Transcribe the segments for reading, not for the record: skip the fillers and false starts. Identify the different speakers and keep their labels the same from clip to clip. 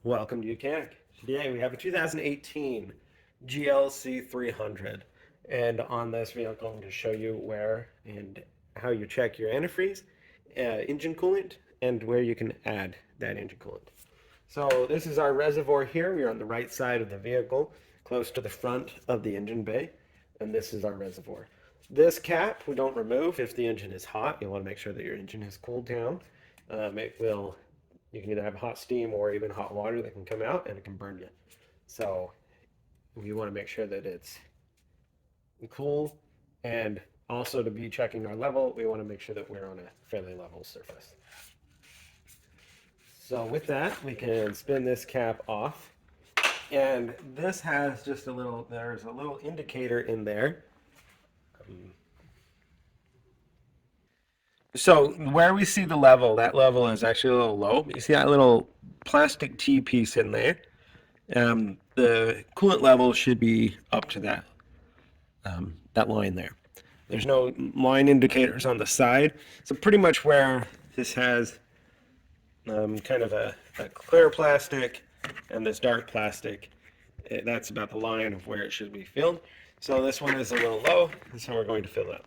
Speaker 1: Welcome to YOUCANIC. Today we have a 2018 GLC 300, and on this vehicle I'm going to show you where and how you check your antifreeze, engine coolant, and where you can add that engine coolant. So this is our reservoir here. We're on the right side of the vehicle, close to the front of the engine bay, and this is our reservoir. This cap we don't remove if the engine is hot. You want to make sure that your engine has cooled down. You can either have hot steam or even hot water that can come out and it can burn you. So we want to make sure that it's cool, and also to be checking our level, we want to make sure that we're on a fairly level surface. So with that, we can spin this cap off, and this has just there's a little indicator in there. So where we see the level, that level is actually a little low. You see that little plastic T piece in there? The coolant level should be up to that line there. There's no line indicators on the side. So pretty much where this has kind of a clear plastic and this dark plastic, that's about the line of where it should be filled. So this one is a little low, so we're going to fill it up.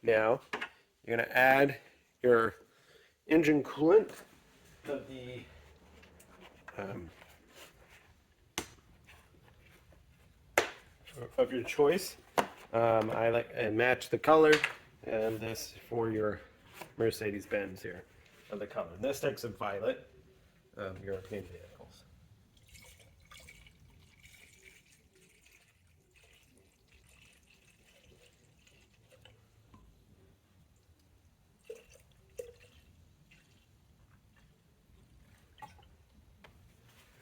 Speaker 1: Now, you're going to add your engine coolant of your choice. I like and match the color, and this for your Mercedes-Benz here of the color. This takes a violet European vehicles.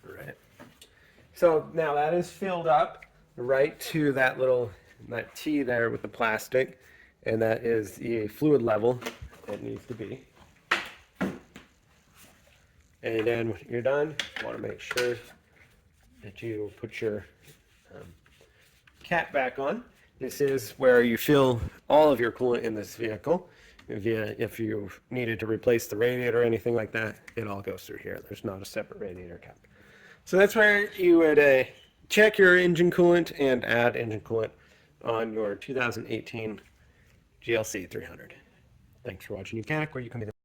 Speaker 1: Right. So now that is filled up right to that T there with the plastic, and that is the fluid level it needs to be. And then when you're done, you want to make sure that you put your cap back on. This is where you fill all of your coolant in this vehicle. If you needed to replace the radiator or anything like that, it all goes through here. There's not a separate radiator cap. So that's where you would check your engine coolant and add engine coolant on your 2018 GLC 300. Thanks for watching YOUCANIC, where you can be the